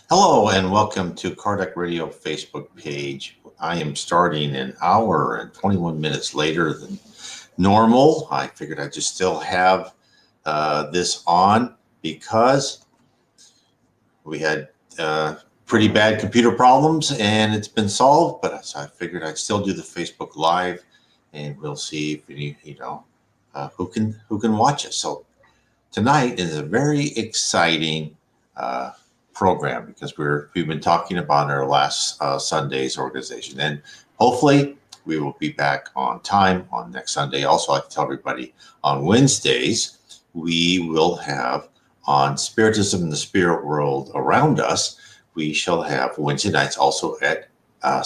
Hello and welcome to Kardec Radio Facebook page. I am starting an hour and 21 minutes later than normal. I figured I'd just still have this on because we had pretty bad computer problems and it's been solved, but so I figured I'd still do the Facebook Live and we'll see if who can watch us. So tonight is a very exciting program because we've been talking about our last Sunday's organization, and hopefully we will be back on time on next Sunday. Also, I can tell everybody on Wednesdays we will have on Spiritism and the Spirit World Around Us. We shall have Wednesday nights also at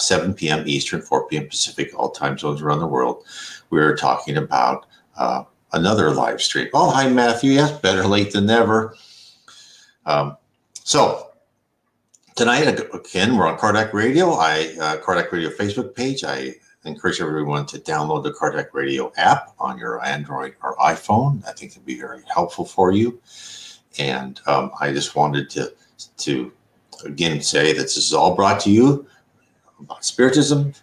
7 p.m. Eastern, 4 p.m. Pacific, all time zones around the world. We're talking about another live stream. Oh, hi, Matthew. Yes, better late than never. So tonight, again, we're on Kardec Radio. Kardec Radio Facebook page. I encourage everyone to download the Kardec Radio app on your Android or iPhone. I think it'd be very helpful for you. And I just wanted to again say that this is all brought to you about Spiritism,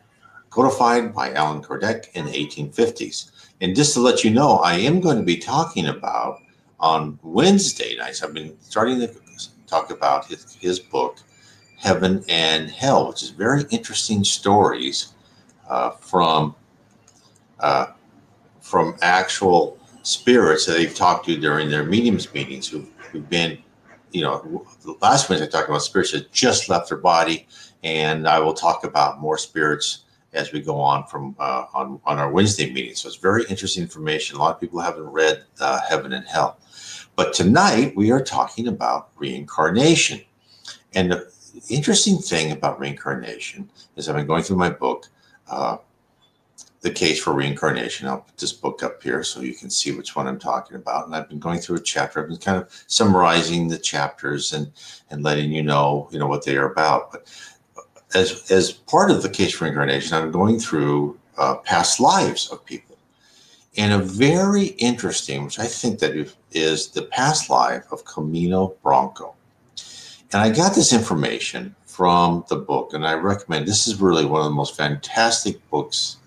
codified by Allan Kardec in the 1850s. And just to let you know, I am going to be talking about on Wednesday nights. I've been starting to talk about his book, Heaven and Hell, which is very interesting stories from actual spirits that they've talked to during their mediums meetings who've been, the last Wednesday I talked about spirits that just left their body, and I will talk about more spirits as we go on from on our Wednesday meeting. So it's very interesting information. A lot of people haven't read Heaven and Hell. But tonight we are talking about reincarnation. And the interesting thing about reincarnation is I've been going through my book, The Case for Reincarnation. I'll put this book up here so you can see which one I'm talking about. And I've been going through a chapter. I've been kind of summarizing the chapters and letting you know what they are about. But as part of The Case for Reincarnation, I'm going through past lives of people. And a very interesting, which I think that is the past life of Camilo Branco. And I got this information from the book, and I recommend, this is really one of the most fantastic books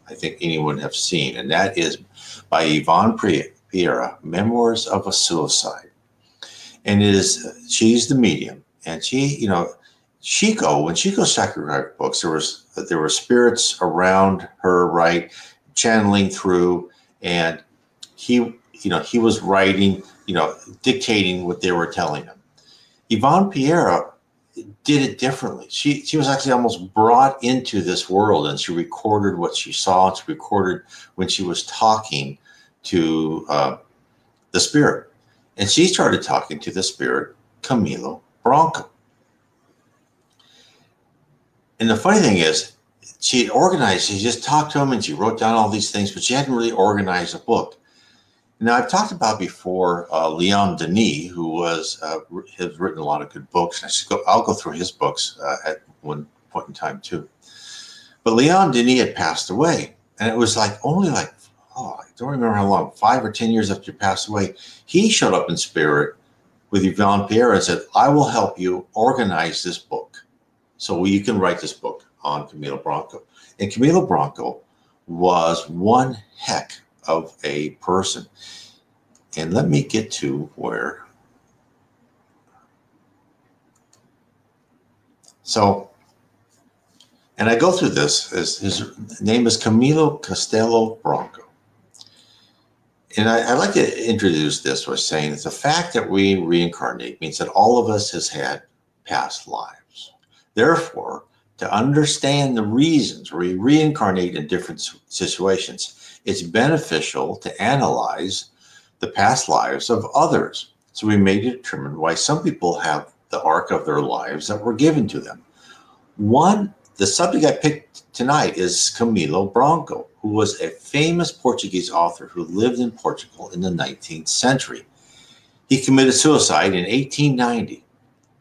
I think anyone have seen, and that is by Yvonne Pereira, Memoirs of a Suicide. And she's the medium, and when Chico sacrificed books, there were spirits around her, right, channeling through, and he was writing, dictating what they were telling him. Yvonne Pereira did it differently. She was actually almost brought into this world, and she recorded what she saw. She recorded when she was talking to the spirit, and she started talking to the spirit Camilo Branco. And the funny thing is, she just talked to him and she wrote down all these things, but she hadn't really organized a book. Now, I've talked about before Leon Denis, who has written a lot of good books. And I'll go through his books at one point in time, too. But Leon Denis had passed away, and it was I don't remember how long, 5 or 10 years after he passed away, he showed up in spirit with Yvonne Pereira and said, I will help you organize this book so you can write this book on Camilo Branco. And Camilo Branco was one heck of a person. And let me get to where. So, and I go through this, his name is Camilo Castelo Branco. And I like to introduce this by saying that the fact that we reincarnate means that all of us has had past lives. Therefore, to understand the reasons we reincarnate in different situations, it's beneficial to analyze the past lives of others. So we may determine why some people have the arc of their lives that were given to them. The subject I picked tonight is Camilo Branco, who was a famous Portuguese author who lived in Portugal in the 19th century. He committed suicide in 1890.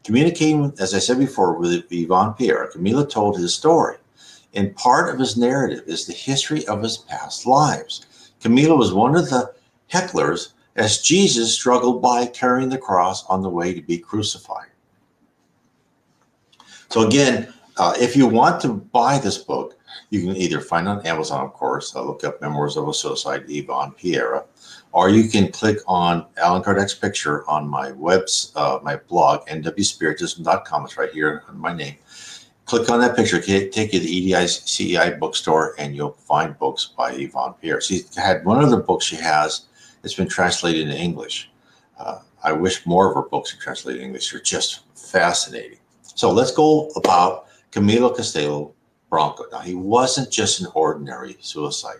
Communicating, as I said before, with Yvonne Pereira, Camilo told his story. And part of his narrative is the history of his past lives. Camilo was one of the hecklers as Jesus struggled by carrying the cross on the way to be crucified. So again, if you want to buy this book, you can either find it on Amazon, of course, look up Memoirs of a Suicide, Yvonne Piera, or you can click on Alan Kardec's picture on my my blog, nwspiritism.com. It's right here on my name. Click on that picture, take you to the EDI CEI bookstore, and you'll find books by Yvonne Piera. She had one other book she has that's been translated into English. I wish more of her books are translated in English. They're just fascinating. So let's go about Camilo Castelo Branco. Now, he wasn't just an ordinary suicide.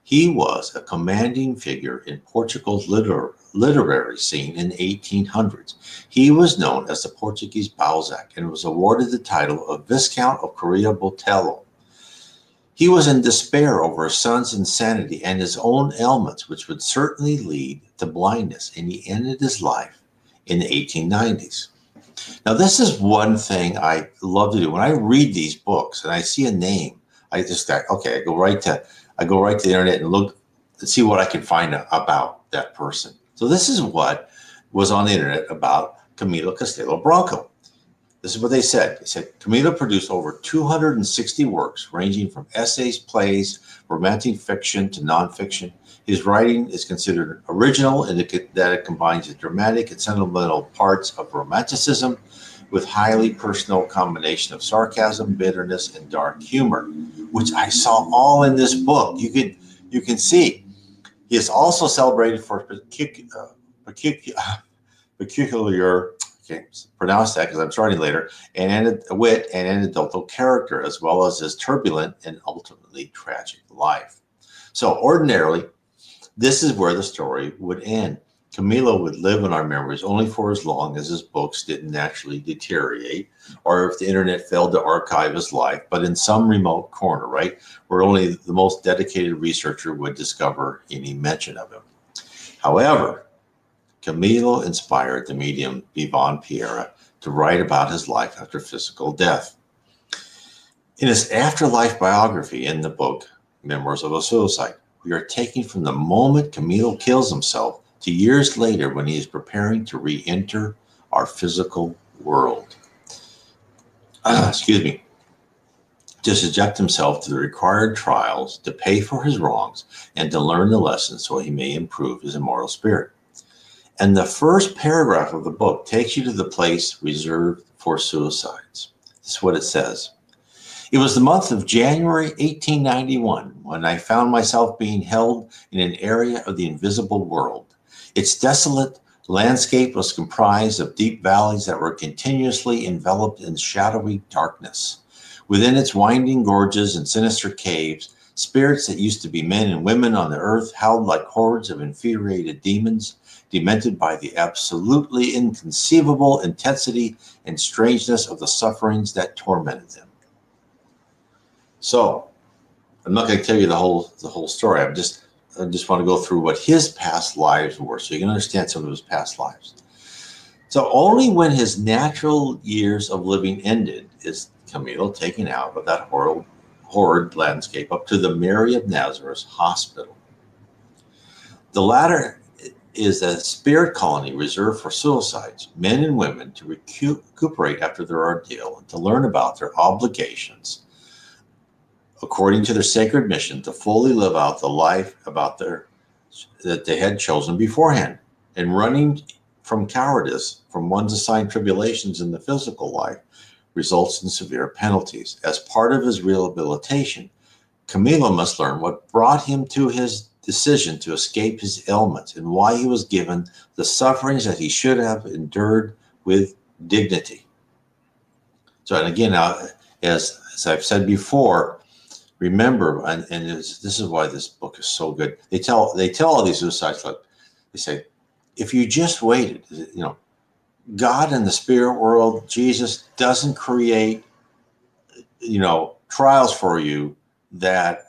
He was a commanding figure in Portugal's literary scene in the 1800s. He was known as the Portuguese Balzac and was awarded the title of Viscount of Correia Botelho. He was in despair over his son's insanity and his own ailments, which would certainly lead to blindness, and he ended his life in the 1890s. Now, this is one thing I love to do. When I read these books and I see a name, I just okay, I go right to the internet and look and see what I can find about that person. So this is what was on the internet about Camilo Castelo Branco. This is what they said. They said Camilo produced over 260 works ranging from essays, plays, romantic fiction to nonfiction. His writing is considered original in that it combines the dramatic and sentimental parts of romanticism with highly personal combination of sarcasm, bitterness, and dark humor, which I saw all in this book. You can see. He is also celebrated for peculiar, can't pronounce that because I'm starting later, and wit and anecdotal character, as well as his turbulent and ultimately tragic life. So ordinarily, this is where the story would end. Camilo would live in our memories only for as long as his books didn't naturally deteriorate, or if the internet failed to archive his life, but in some remote corner, right, where only the most dedicated researcher would discover any mention of him. However, Camilo inspired the medium Yvonne Piera to write about his life after physical death. In his afterlife biography in the book, Memoirs of a Suicide, we are taking from the moment Camilo kills himself to years later when he is preparing to re-enter our physical world. Excuse me. To subject himself to the required trials, to pay for his wrongs, and to learn the lessons so he may improve his immortal spirit. And the first paragraph of the book takes you to the place reserved for suicides. This is what it says. It was the month of January 1891 when I found myself being held in an area of the invisible world. Its desolate landscape was comprised of deep valleys that were continuously enveloped in shadowy darkness. Within its winding gorges and sinister caves, spirits that used to be men and women on the earth howled like hordes of infuriated demons, demented by the absolutely inconceivable intensity and strangeness of the sufferings that tormented them. So, I'm not going to tell you the whole story. I just want to go through what his past lives were, so you can understand some of his past lives. So, only when his natural years of living ended is Camilo taken out of that horrid landscape up to the Mary of Nazareth Hospital. The latter is a spirit colony reserved for suicides, men and women, to recuperate after their ordeal and to learn about their obligations according to their sacred mission to fully live out the life that they had chosen beforehand. And running from cowardice from one's assigned tribulations in the physical life results in severe penalties. As part of his rehabilitation, Camilo must learn what brought him to his decision to escape his ailments and why he was given the sufferings that he should have endured with dignity. So, and again, as I've said before, remember, this is why this book is so good. They tell all these suicides, like they say, if you just waited, God in the spirit world, Jesus doesn't create, trials for you that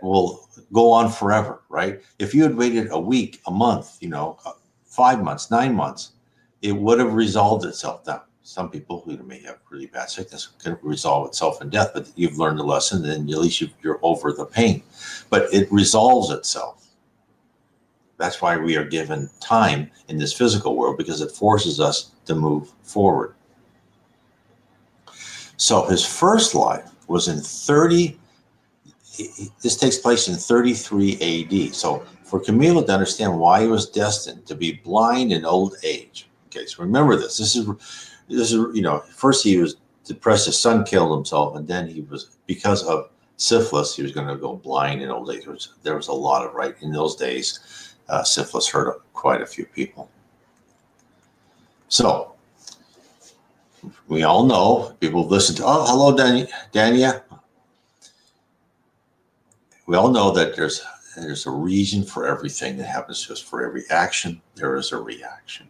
will go on forever, right? If you had waited a week, a month, 5 months, 9 months, it would have resolved itself. Now, some people who may have really bad sickness can resolve itself in death, but you've learned a lesson, and at least you're over the pain. But it resolves itself. That's why we are given time in this physical world, because it forces us to move forward. So his first life was in this takes place in 33 AD. So for Camilo to understand why he was destined to be blind in old age. Okay, so remember this. This is, first he was depressed, his son killed himself, and then he was, because of syphilis, he was going to go blind in old age. There was a lot of, right, in those days, syphilis hurt quite a few people. So we all know, people listen to, oh, hello, Dania. We all know that there's a reason for everything that happens to us. For every action, there is a reaction.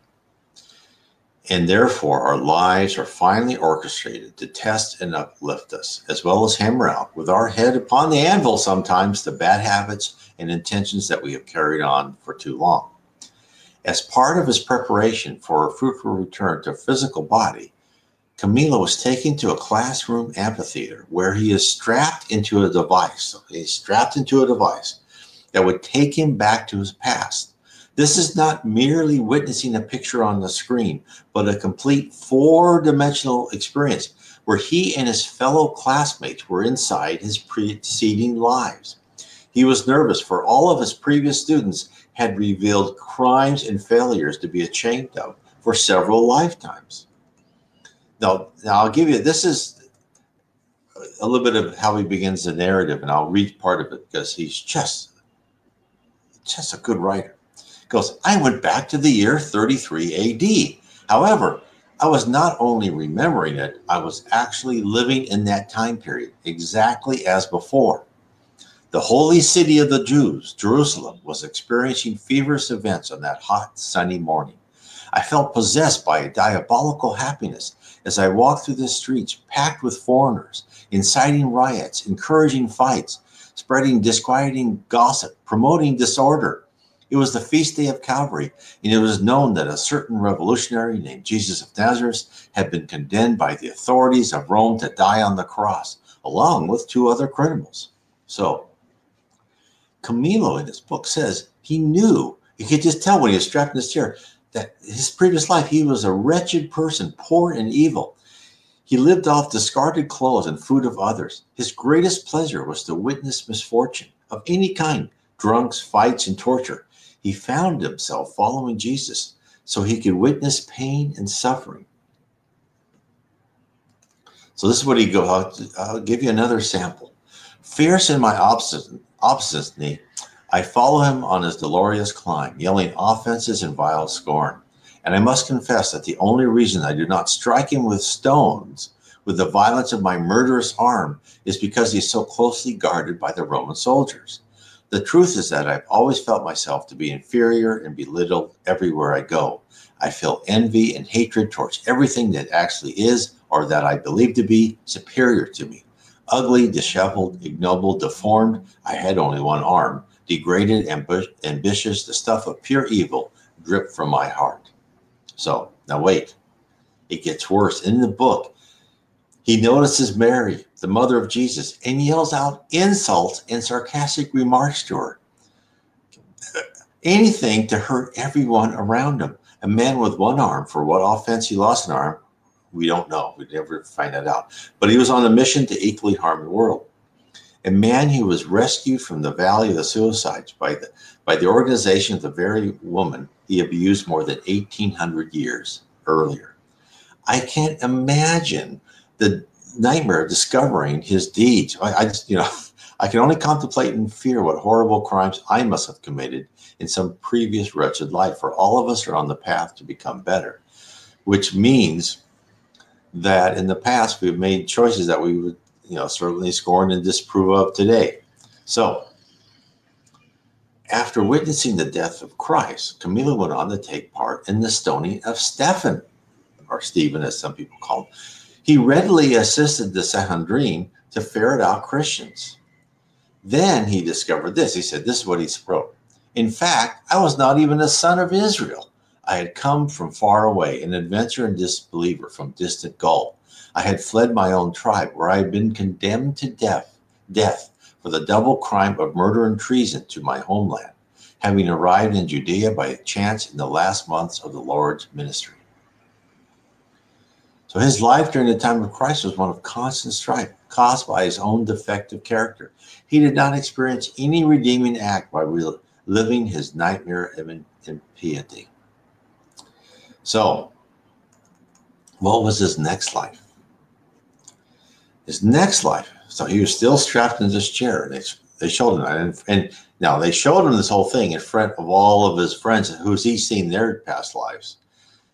And therefore, our lives are finally orchestrated to test and uplift us, as well as hammer out with our head upon the anvil sometimes the bad habits and intentions that we have carried on for too long. As part of his preparation for a fruitful return to a physical body, Camilo was taken to a classroom amphitheater where he is strapped into a device. So he's strapped into a device that would take him back to his past. This is not merely witnessing a picture on the screen, but a complete four-dimensional experience where he and his fellow classmates were inside his preceding lives. He was nervous, for all of his previous students had revealed crimes and failures to be ashamed of for several lifetimes. Now I'll give you, this is a little bit of how he begins the narrative, and I'll read part of it because he's just a good writer. He goes, I went back to the year 33 AD. However, I was not only remembering it, I was actually living in that time period, exactly as before. The holy city of the Jews, Jerusalem, was experiencing feverish events on that hot, sunny morning. I felt possessed by a diabolical happiness as I walked through the streets packed with foreigners, inciting riots, encouraging fights, spreading disquieting gossip, promoting disorder. It was the feast day of Calvary, and it was known that a certain revolutionary named Jesus of Nazareth had been condemned by the authorities of Rome to die on the cross, along with two other criminals. So, Camilo in his book says he knew, you could just tell when he was strapped in his chair, that his previous life, he was a wretched person, poor and evil. He lived off discarded clothes and food of others. His greatest pleasure was to witness misfortune of any kind, drunks, fights, and torture. He found himself following Jesus so he could witness pain and suffering. So this is what he goes, I'll give you another sample. Fierce in my obstinacy, I follow him on his dolorous climb, yelling offenses and vile scorn. And I must confess that the only reason I do not strike him with stones with the violence of my murderous arm is because he is so closely guarded by the Roman soldiers. The truth is that I've always felt myself to be inferior and belittled everywhere I go. I feel envy and hatred towards everything that actually is, or that I believe to be, superior to me. Ugly, disheveled, ignoble, deformed, I had only one arm. Degraded, ambitious, the stuff of pure evil dripped from my heart. So, now wait, it gets worse. In the book, he notices Mary, the mother of Jesus, and yells out insults and sarcastic remarks to her. Anything to hurt everyone around him. A man with one arm, for what offense he lost an arm, we don't know. We never find that out. But he was on a mission to equally harm the world. A man who was rescued from the valley of the suicides by the organization of the very woman he abused more than 1,800 years earlier. I can't imagine the nightmare of discovering his deeds. I can only contemplate in fear what horrible crimes I must have committed in some previous wretched life. For all of us are on the path to become better, which means that in the past we've made choices that we would certainly scorn and disapprove of today. So, after witnessing the death of Christ, Camilo went on to take part in the stoning of Stephen, or Stephen as some people call him. He readily assisted the Sanhedrin to ferret out Christians. Then he discovered this. He said, this is what he wrote. In fact, I was not even a son of Israel. I had come from far away, an adventurer and disbeliever from distant Gaul. I had fled my own tribe, where I had been condemned to death for the double crime of murder and treason to my homeland, having arrived in Judea by chance in the last months of the Lord's ministry. So his life during the time of Christ was one of constant strife, caused by his own defective character. He did not experience any redeeming act by living his nightmare of impiety. So, what was his next life? His next life, so he was still strapped in this chair, and they showed him, and now they showed him this whole thing in front of all of his friends who's he's seen their past lives.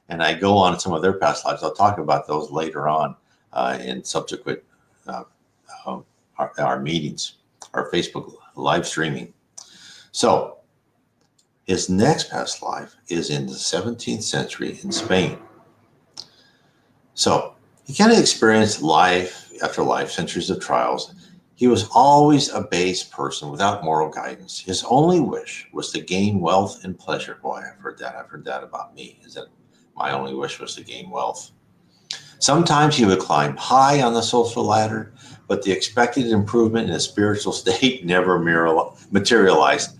And I go on some of their past lives. I'll talk about those later on in subsequent our meetings, our Facebook live streaming. So his next past life is in the 17th century in Spain. So he kind of experienced life after life, centuries of trials. He was always a base person without moral guidance. His only wish was to gain wealth and pleasure. Boy, I've heard that about me, is that my only wish was to gain wealth. Sometimes he would climb high on the social ladder, but the expected improvement in his spiritual state never materialized.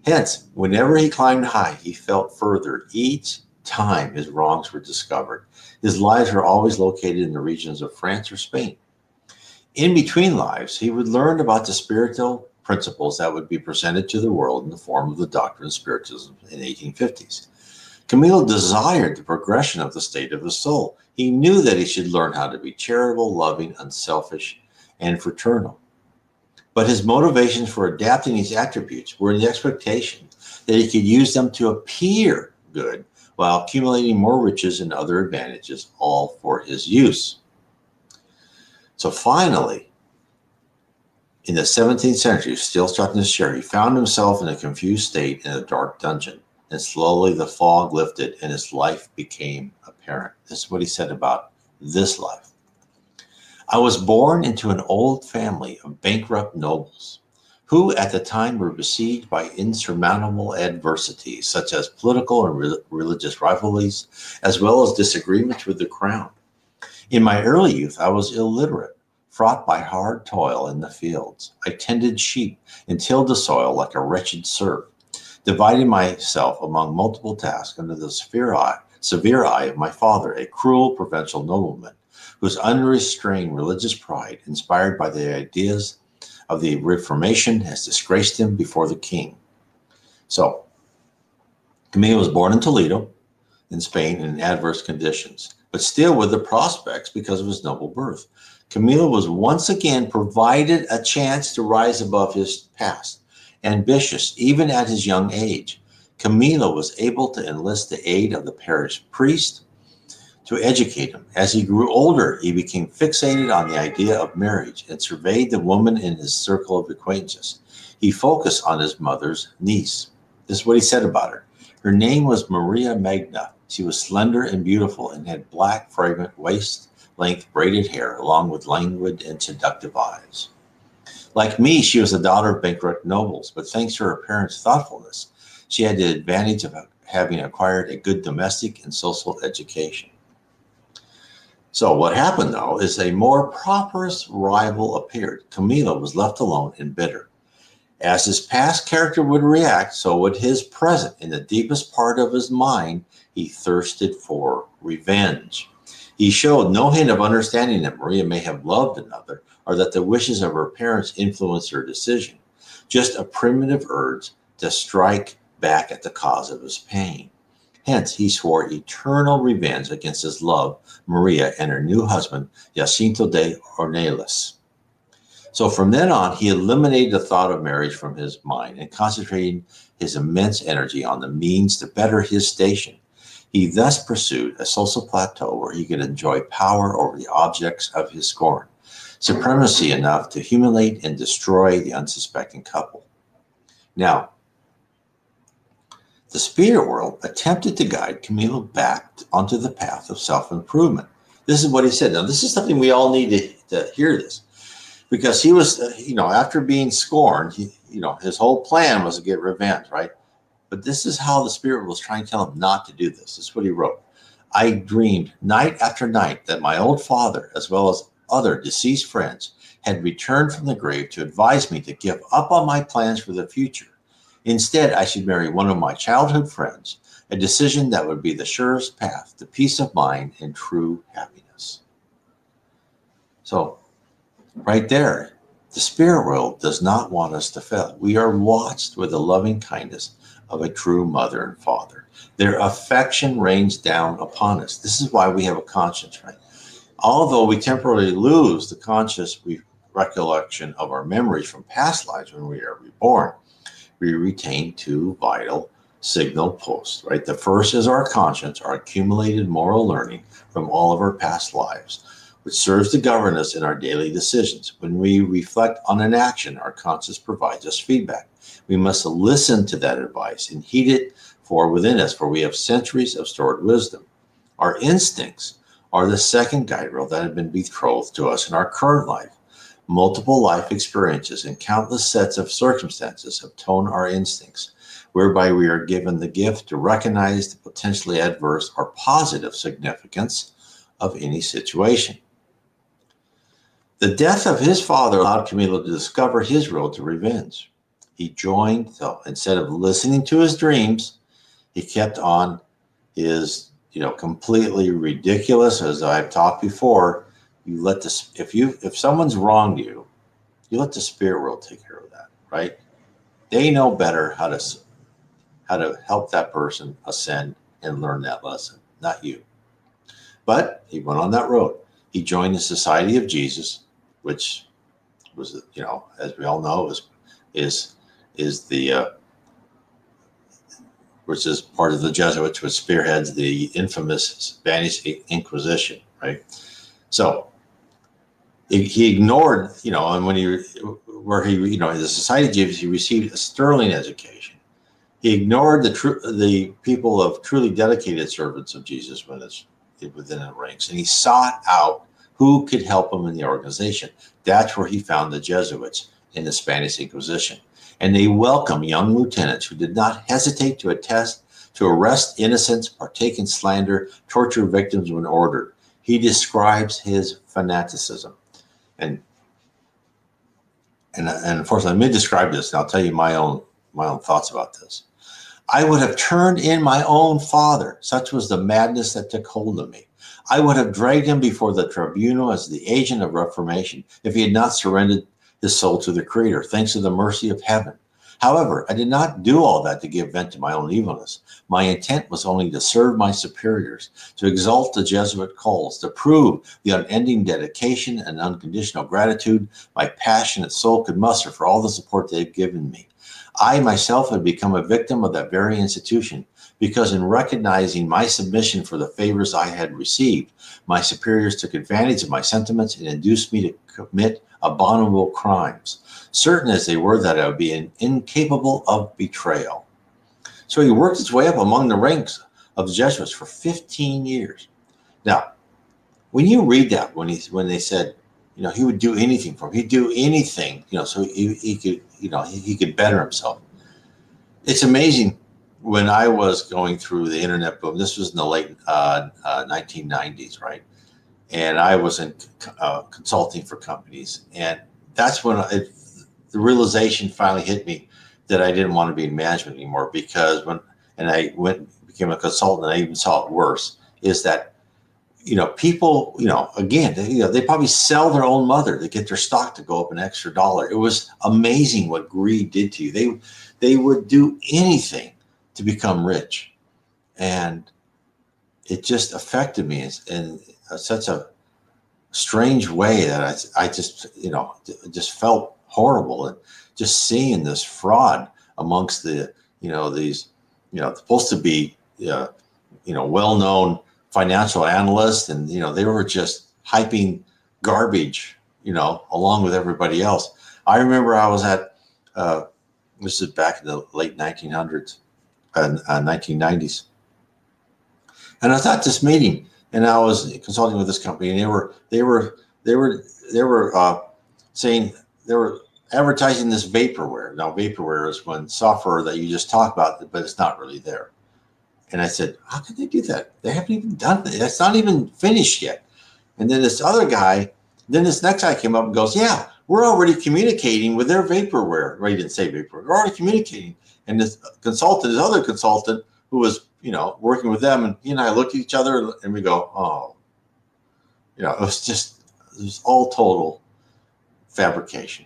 Hence, whenever he climbed high, he felt further each time his wrongs were discovered. His lives were always located in the regions of France or Spain. In between lives, he would learn about the spiritual principles that would be presented to the world in the form of the doctrine of Spiritism in the 1850s. Camilo desired the progression of the state of his soul. He knew that he should learn how to be charitable, loving, unselfish, and fraternal. But his motivations for adapting these attributes were in the expectation that he could use them to appear good while accumulating more riches and other advantages, all for his use. So finally, in the 17th century, still stuck in his chair, he found himself in a confused state in a dark dungeon. And slowly the fog lifted and his life became apparent. This is what he said about this life. I was born into an old family of bankrupt nobles who at the time were besieged by insurmountable adversities, such as political and religious rivalries, as well as disagreements with the crown. In my early youth, I was illiterate, fraught by hard toil in the fields. I tended sheep and tilled the soil like a wretched serf, dividing myself among multiple tasks under the severe eye of my father, a cruel provincial nobleman, whose unrestrained religious pride, inspired by the ideas of the Reformation, has disgraced him before the king. So, Camilo was born in Toledo, in Spain, in adverse conditions, but still with the prospects because of his noble birth. Camilo was once again provided a chance to rise above his past. Ambitious, even at his young age, Camilo was able to enlist the aid of the parish priest to educate him. As he grew older, he became fixated on the idea of marriage and surveyed the woman in his circle of acquaintances. He focused on his mother's niece. This is what he said about her. Her name was Maria Magna. She was slender and beautiful and had black, fragrant, waist-length braided hair, along with languid and seductive eyes. Like me, she was the daughter of bankrupt nobles, but thanks to her parents' thoughtfulness, she had the advantage of having acquired a good domestic and social education. So what happened, though, is a more prosperous rival appeared. Camilo was left alone and bitter. As his past character would react, so would his present. In the deepest part of his mind, he thirsted for revenge. He showed no hint of understanding that Maria may have loved another, or that the wishes of her parents influenced her decision. Just a primitive urge to strike back at the cause of his pain. Hence, he swore eternal revenge against his love, Maria, and her new husband, Jacinto de Ornelas. So from then on, he eliminated the thought of marriage from his mind and concentrated his immense energy on the means to better his station. He thus pursued a social plateau where he could enjoy power over the objects of his scorn, supremacy enough to humiliate and destroy the unsuspecting couple. Now, the spirit world attempted to guide Camilo back onto the path of self-improvement. This is what he said. Now, this is something we all need to hear this, because he was, after being scorned, his whole plan was to get revenge, right? But this is how the spirit was trying to tell him not to do this. This is what he wrote. I dreamed night after night that my old father, as well as other deceased friends, had returned from the grave to advise me to give up on my plans for the future. Instead, I should marry one of my childhood friends, a decision that would be the surest path to peace of mind and true happiness. So, right there, the spirit world does not want us to fail. We are watched with the loving kindness of a true mother and father. Their affection rains down upon us. This is why we have a conscience, right? Although we temporarily lose the conscious recollection of our memories from past lives when we are reborn, we retain two vital signal posts, right? The first is our conscience, our accumulated moral learning from all of our past lives, which serves to govern us in our daily decisions. When we reflect on an action, our conscience provides us feedback. We must listen to that advice and heed it for within us, for we have centuries of stored wisdom. Our instincts are the second guide rail that have been betrothed to us in our current life. Multiple life experiences and countless sets of circumstances have toned our instincts, whereby we are given the gift to recognize the potentially adverse or positive significance of any situation. The death of his father allowed Camilo to discover his road to revenge. He joined, so instead of listening to his dreams, he kept on his, completely ridiculous, as I've talked before. You let this, if someone's wronged you, you let the spirit world take care of that, right? They know better how to help that person ascend and learn that lesson, not you. But he went on that road. He joined the Society of Jesus, which was, as we all know, which is part of the Jesuits, which spearheads the infamous Spanish Inquisition, right? So he ignored, and when the Society of Jesus, he received a sterling education. He ignored the people of truly dedicated servants of Jesus within the ranks, and he sought out who could help him in the organization. That's where he found the Jesuits in the Spanish Inquisition. And they welcomed young lieutenants who did not hesitate to arrest innocents, partake in slander, torture victims when ordered. He describes his fanaticism. And unfortunately, let me describe this, and I'll tell you my own thoughts about this. I would have turned in my own father. Such was the madness that took hold of me. I would have dragged him before the tribunal as the agent of reformation if he had not surrendered his soul to the Creator, thanks to the mercy of heaven. However, I did not do all that to give vent to my own evilness. My intent was only to serve my superiors, to exalt the Jesuit cause, to prove the unending dedication and unconditional gratitude my passionate soul could muster for all the support they've given me. I myself had become a victim of that very institution, because in recognizing my submission for the favors I had received, my superiors took advantage of my sentiments and induced me to commit abominable crimes, certain as they were that I would be incapable of betrayal. So he worked his way up among the ranks of the Jesuits for 15 years. Now, when you read that, when they said, he would do anything for him, he'd do anything, so he could, he could better himself. It's amazing. When I was going through the internet boom, this was in the late 1990s, right? And I was in consulting for companies, and that's when the realization finally hit me that I didn't want to be in management anymore, because I became a consultant, and I even saw it worse, is that, people, again, they probably sell their own mother to get their stock to go up an extra dollar. It was amazing what greed did to you. They would do anything to become rich. And it just affected me in such a strange way that I just, just felt horrible. And just seeing this fraud amongst the, these, supposed to be, well-known financial analysts, and, they were just hyping garbage, along with everybody else. I remember I was at, this is back in the late 1900s, 1990s. And I was at this meeting, and I was consulting with this company, and they were saying, they were advertising this vaporware. Now, vaporware is when software that you just talk about, but it's not really there. And I said, how can they do that? They haven't even done it. That's not even finished yet. And then this next guy came up and goes, yeah, we're already communicating with their vaporware. Right, he didn't say vaporware. We're already communicating. And this other consultant, who was working with them, and he and I looked at each other and we go, oh, it was all total fabrication.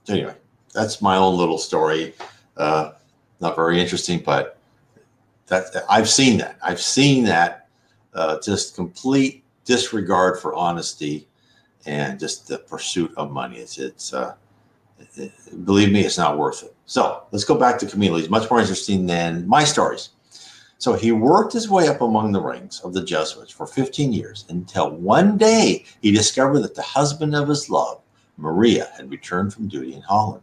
So anyway, that's my own little story. Not very interesting, but I've seen that. I've seen that just complete disregard for honesty and just the pursuit of money. Believe me, it's not worth it. So let's go back to Camilo. He's much more interesting than my stories. So he worked his way up among the ranks of the Jesuits for 15 years until one day he discovered that the husband of his love, Maria, had returned from duty in Holland.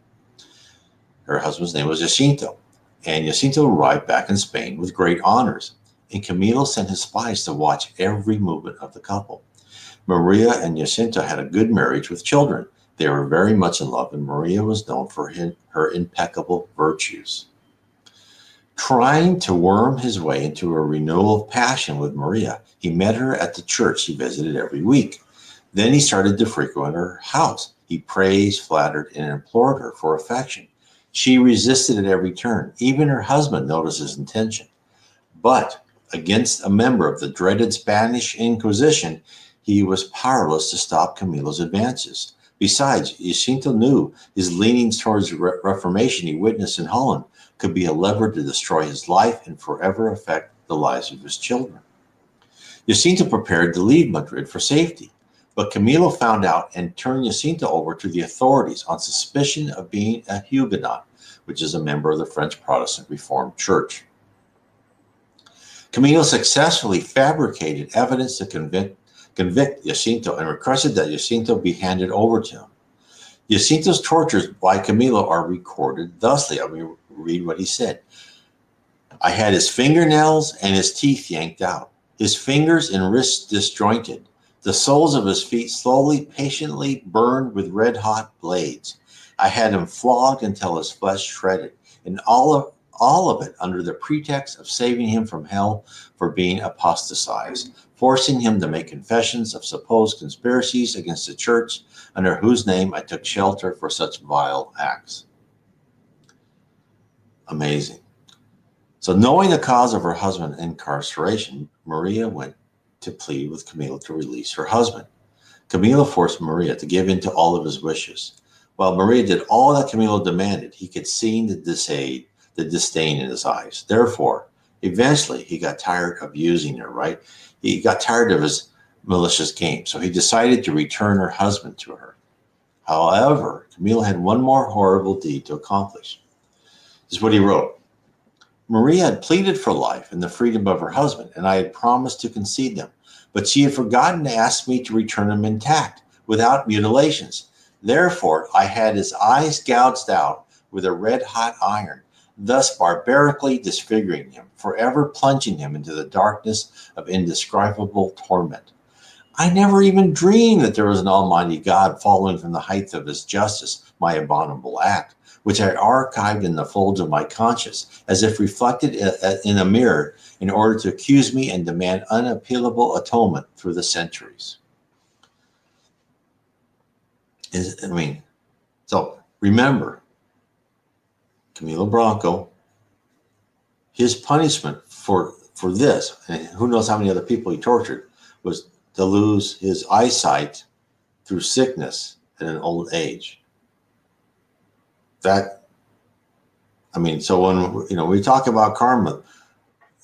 Her husband's name was Jacinto, and Jacinto arrived back in Spain with great honors, and Camilo sent his spies to watch every movement of the couple. Maria and Jacinto had a good marriage with children. They were very much in love, and Maria was known for her impeccable virtues. Trying to worm his way into a renewal of passion with Maria, he met her at the church he visited every week. Then he started to frequent her house. He praised, flattered, and implored her for affection. She resisted at every turn. Even her husband noticed his intention. But against a member of the dreaded Spanish Inquisition, he was powerless to stop Camilo's advances. Besides, Jacinto knew his leanings towards the Reformation he witnessed in Holland could be a lever to destroy his life and forever affect the lives of his children. Jacinto prepared to leave Madrid for safety, but Camilo found out and turned Jacinto over to the authorities on suspicion of being a Huguenot, which is a member of the French Protestant Reformed Church. Camilo successfully fabricated evidence to convict Jacinto and requested that Jacinto be handed over to him. Jacinto's tortures by Camilo are recorded thusly. I mean, read what he said. I had his fingernails and his teeth yanked out, his fingers and wrists disjointed, the soles of his feet slowly, patiently burned with red-hot blades. I had him flogged until his flesh shredded, and all of it under the pretext of saving him from hell for being apostatized, forcing him to make confessions of supposed conspiracies against the church under whose name I took shelter for such vile acts. Amazing. So knowing the cause of her husband's incarceration, Maria went to plead with Camilo to release her husband. Camilo forced Maria to give in to all of his wishes. While Maria did all that Camilo demanded, he could see the disdain in his eyes. Therefore, eventually he got tired of using her, right? He got tired of his malicious game, so he decided to return her husband to her. However, Camilo had one more horrible deed to accomplish. This is what he wrote. Maria had pleaded for life and the freedom of her husband, and I had promised to concede them, but she had forgotten to ask me to return him intact, without mutilations. Therefore, I had his eyes gouged out with a red-hot iron, thus barbarically disfiguring him, forever plunging him into the darkness of indescribable torment. I never even dreamed that there was an almighty God following from the height of his justice my abominable act, which I archived in the folds of my conscience, as if reflected in a mirror, in order to accuse me and demand unappealable atonement through the centuries. So remember, Camilo Branco, his punishment for this, and who knows how many other people he tortured, was to lose his eyesight through sickness at an old age. So when we talk about karma,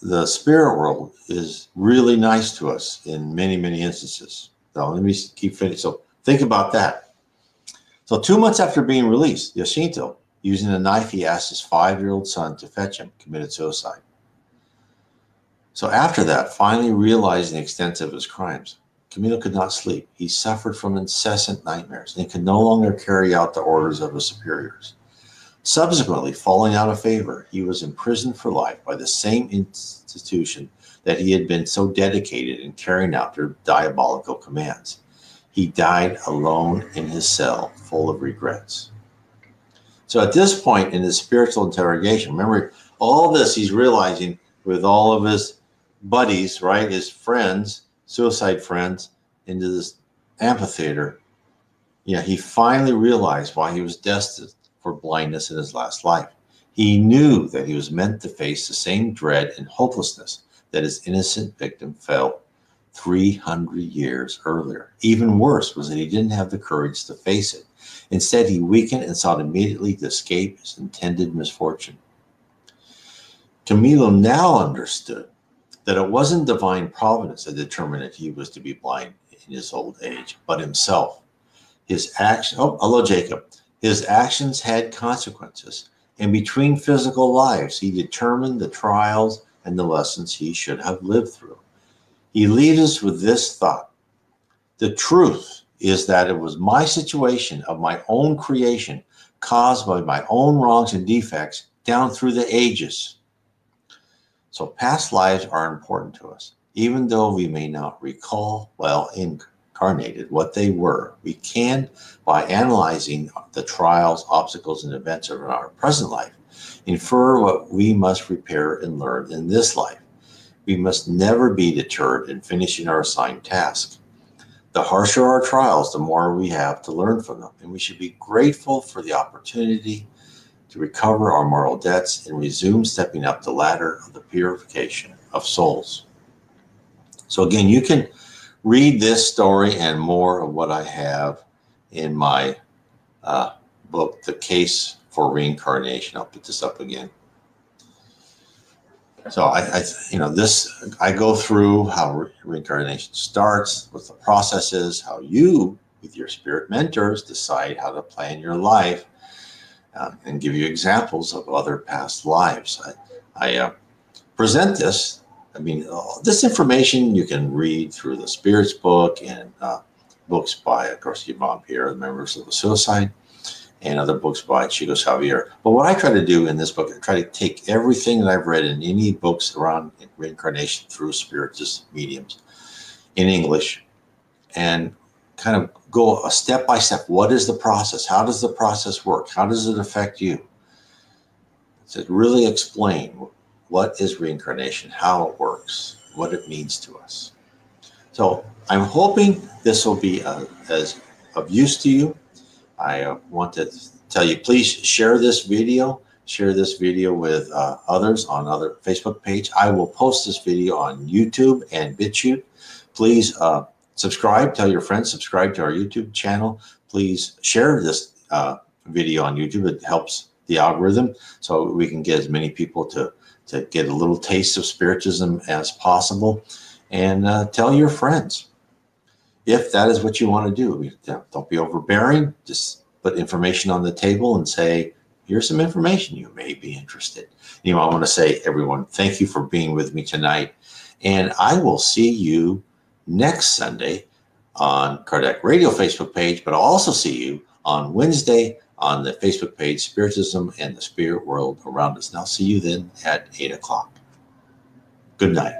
the spirit world is really nice to us in many, many instances. So let me keep finishing. So think about that. So 2 months after being released, Jacinto, using a knife he asked his 5-year-old son to fetch him, committed suicide. So after that, finally realizing the extent of his crimes, Camilo could not sleep. He suffered from incessant nightmares and could no longer carry out the orders of his superiors. Subsequently, falling out of favor, he was imprisoned for life by the same institution that he had been so dedicated in carrying out their diabolical commands. He died alone in his cell, full of regrets. So at this point in his spiritual interrogation, remember all this he's realizing with all of his buddies, right, his friends, suicide friends, into this amphitheater, he finally realized why he was destined for blindness in his last life. He knew that he was meant to face the same dread and hopelessness that his innocent victim felt 300 years earlier. Even worse was that he didn't have the courage to face it. Instead, he weakened and sought immediately to escape his intended misfortune. Camilo now understood that it wasn't divine providence that determined that he was to be blind in his old age, but himself. His action. Oh, hello, Jacob. His actions had consequences, and between physical lives, he determined the trials and the lessons he should have lived through. He leaves us with this thought: the truth is that it was my situation of my own creation, caused by my own wrongs and defects down through the ages. So past lives are important to us. Even though we may not recall while incarnated what they were, we can, by analyzing the trials, obstacles, and events of our present life, infer what we must repair and learn in this life. We must never be deterred in finishing our assigned task. The harsher our trials, the more we have to learn from them, and we should be grateful for the opportunity to recover our moral debts and resume stepping up the ladder of the purification of souls. So again, you can read this story and more of what I have in my book, The Case for Reincarnation. I'll put this up again. So I go through how reincarnation starts, what the process is, how you, with your spirit mentors, decide how to plan your life, and give you examples of other past lives. I present this. I mean, this information you can read through the Spirits book and books by, of course, Yvonne Pierre, the Members of the Suicide, and other books by Chico Xavier. But what I try to do in this book, I try to take everything that I've read in any books around reincarnation through spiritist mediums in English and kind of go a step by step. What is the process? How does the process work? How does it affect you? To really explain what is reincarnation, how it works, what it means to us. So I'm hoping this will be as of use to you. I want to tell you, please share this video with others on other Facebook page. I will post this video on YouTube and BitChute. Please subscribe, tell your friends, subscribe to our YouTube channel. Please share this video on YouTube. It helps the algorithm so we can get as many people to get a little taste of Spiritism as possible. And tell your friends if that is what you want to do. Don't be overbearing. Just put information on the table and say, here's some information you may be interested. You know, I want to say, everyone, thank you for being with me tonight. And I will see you next Sunday on Kardec Radio Facebook page, but I'll also see you on Wednesday on the Facebook page, Spiritism and the Spirit World Around Us. And I'll see you then at 8 o'clock. Good night.